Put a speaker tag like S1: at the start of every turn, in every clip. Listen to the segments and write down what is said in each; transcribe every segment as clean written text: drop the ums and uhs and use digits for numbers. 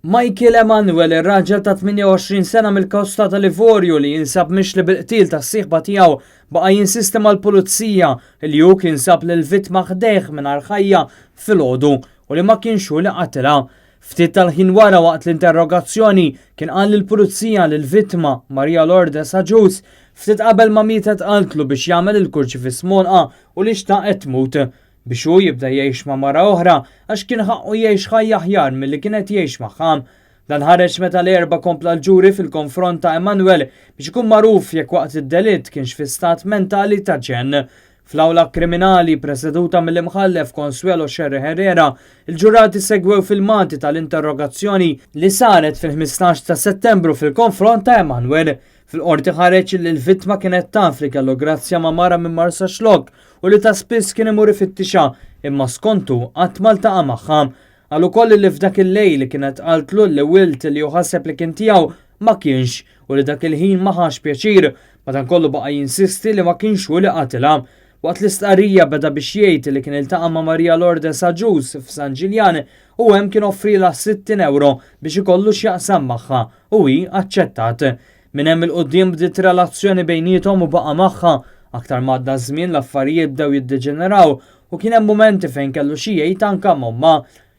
S1: Michael Emanuel, ir-raġel ta' 28 sena mill-Kosta ta' Livorju li jinsab mixli bil-qtil ta' s-sieħba tiegħu baqa' jinsista mal-pulizija li hu kien sab lill-vittma ħdejh mingħajr ħajja filgħodu u li ma kienx hu li qatilha. Ftit tal-ħin wara waqt l-interrogazzjoni kien qal lill-pulizija li l-vittma Maria Lourdes Agius ftit qabel ma mietet qaltlu biex jagħmel il-kurċifiss monqa u li xtaqet tmut biex hu jibda jgħix ma' mara oħra għax kien ħaqqu jgħix ħajja aħjar milli kienet jgħix magħha. Dan ħareġ meta l-erba' kompla l-ġuri fil-konfront ta' Emanuel biex ikun magħruf jekk waqt id-delitt kienx fi stat mentali ta' ġenn. Fl-awla kriminali preseduta mill-imħallef Consuelo Sherry Herrera, il-ġurati segwew filmati tal-interrogazzjoni li saret fil-15 ta' Settembru fil-konfront ta' Emanuel. Fil-qorti ħareġ li l-vittma kienet taf li kellu grazzja ma' mara minn Marsa Xlok u li ta' spiss kien imur ifittixa imma skontu qatt ma ltaqa' magħha. Għal ukoll li f'dak il-lejl li kienet qaltlu li wilt li uħasseb li kien tiegħu ma kienx u li dak il-ħin ma ħax pjaċir, madankollu baqa' jinsisti li ma kienx hu li qatilha. Waqt l-istqarrija beda biex jgħid li kien iltaqa' ma' Maria Lourdes Agius f'San Ġiljan u hemm kien offrilha 60 euro biex ikollu x'jaqsam magħha u hi aċċettat. Minn hemm il-qudiem bdiet relazzjoni bejniethom u baqa' magħha. Aktar m'għadda żmien l-affarijiet bdew jiddeġeneraw u kien hemm mumenti fejn kellu xi jgħid anke m'omma.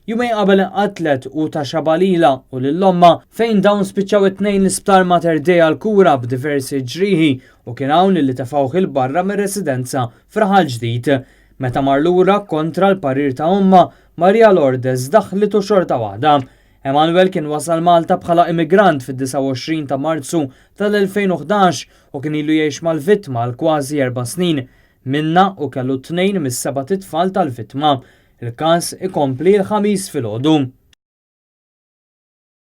S1: Jumejn qabel inqatlet u ta' xabalila u lill-omma fejn dawn spiċċaw it-tnejn l-isptar Mater Dei għall-kura b'diversi ġrieħi u kien hawn li tefgħuh il-barra mir-residenza f'Raħal Ġdid. Meta mar lura kontra l-parir ta' omma, Maria Lourdes daħlet u xorta waħda. Emanuel kien wasal Malta bħala immigrant fid-29 ta' Marzu tal-2011 u kien ilu jgħix mal-vittma għal kważi 4 snin. Minna u kellu 2 mis-7 tfal tal-vittma. Il-każ ikompli l-ħamis filgħodu.